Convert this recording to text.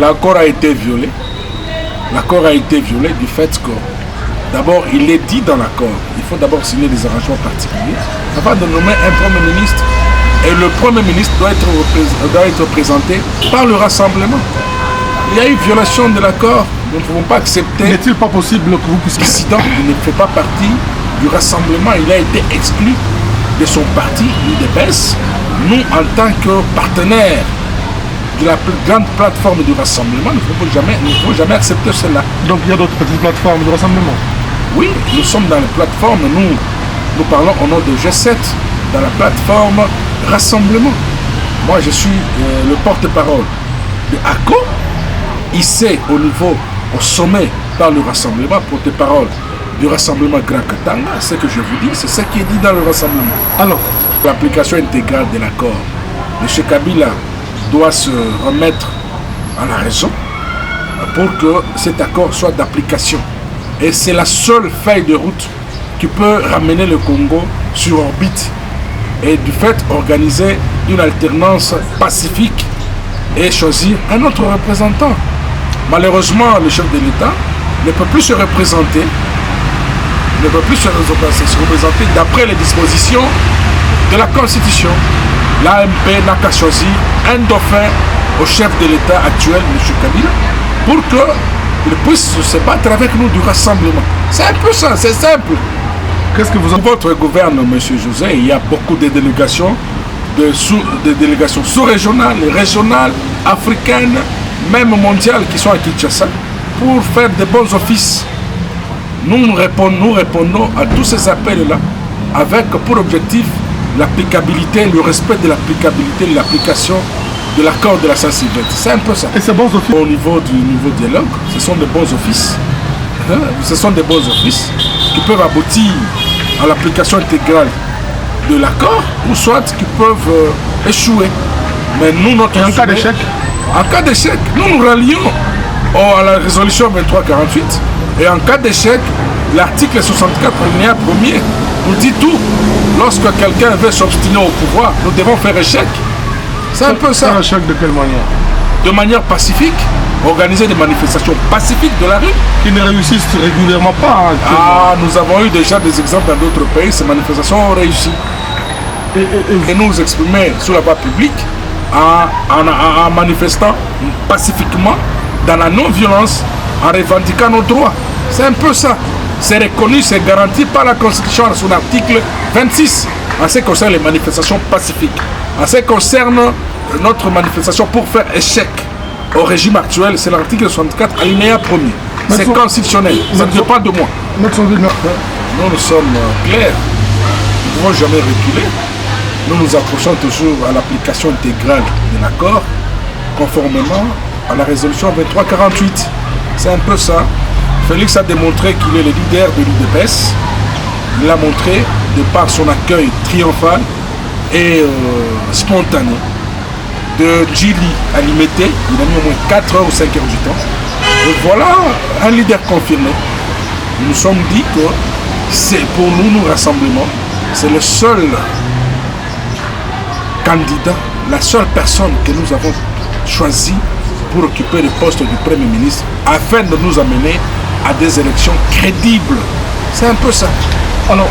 L'accord a été violé. L'accord a été violé du fait que, d'abord, il est dit dans l'accord, il faut d'abord signer des arrangements particuliers avant de nommer un Premier ministre. Et le Premier ministre doit être présenté par le rassemblement. Il y a eu violation de l'accord. Nous ne pouvons pas accepter. N'est-il pas possible que vous puissiez... Président, il ne fait pas partie du rassemblement. Il a été exclu de son parti, l'UDPS. Nous, en tant que partenaires de la plus grande plateforme du rassemblement, nous ne pouvons jamais accepter cela. Donc il y a d'autres petites plateformes de rassemblement? Oui, nous sommes dans la plateforme, nous parlons au nom de G7, dans la plateforme rassemblement. Moi, je suis le porte-parole de ACO, ici au sommet par le rassemblement, porte-parole du rassemblement Grand Katanga. Ce que je vous dis, c'est ce qui est dit dans le rassemblement. Alors, l'application intégrale de l'accord, M. Kabila doit se remettre à la raison pour que cet accord soit d'application. Et c'est la seule feuille de route qui peut ramener le Congo sur orbite et du fait organiser une alternance pacifique et choisir un autre représentant. Malheureusement, le chef de l'État ne peut plus se représenter, d'après les dispositions de la Constitution. L'AMP n'a qu'à choisir un dauphin au chef de l'État actuel, M. Kabila, pour qu'il puisse se battre avec nous du rassemblement. C'est un peu ça, c'est simple. Qu'est-ce que vous en... Votre gouvernement, M. José, il y a beaucoup de délégations, délégations sous-régionales, régionales, africaines, même mondiales qui sont à Kinshasa, pour faire de bons offices. Nous répondons à tous ces appels-là avec pour objectif l'applicabilité, le respect de l'applicabilité, de l'application de l'accord de la Saint-Sylvestre. C'est un peu ça. Et c'est bons offices? Au niveau du nouveau dialogue, ce sont des bons offices. Ce sont des bons offices qui peuvent aboutir à l'application intégrale de l'accord ou soit qui peuvent échouer. Mais nous, notre... Et en cas d'échec? En cas d'échec, nous nous rallions à la résolution 2348. Et en cas d'échec, l'article 64 alinéa 1er nous dit tout. Lorsque quelqu'un veut s'obstiner au pouvoir, nous devons faire échec. C'est un peu ça. Faire échec de quelle manière? De manière pacifique, organiser des manifestations pacifiques de la rue. Qui ne réussissent régulièrement pas. Ah, nous avons eu déjà des exemples dans d'autres pays, ces manifestations ont réussi. Et nous exprimer sur la voie publique en manifestant pacifiquement dans la non-violence, en revendiquant nos droits. C'est un peu ça. C'est reconnu, c'est garanti par la Constitution à son article 26 en ce qui concerne les manifestations pacifiques. En ce qui concerne notre manifestation pour faire échec au régime actuel, c'est l'article 64 alinéa 1er. C'est constitutionnel, ça ne dépend de moi. Nous sommes clairs, nous ne pouvons jamais reculer. Nous nous approchons toujours à l'application intégrale de l'accord, conformément à la résolution 2348. C'est un peu ça. Félix a démontré qu'il est le leader de l'UDPS. Il l'a montré de par son accueil triomphal et spontané. De Djili à Limete, il a mis au moins 4 heures ou 5 heures du temps. Et voilà un leader confirmé. Nous nous sommes dit que c'est pour nous rassemblement, c'est le seul candidat, la seule personne que nous avons choisi pour occuper le poste du Premier ministre afin de nous amener à des élections crédibles. C'est un peu ça.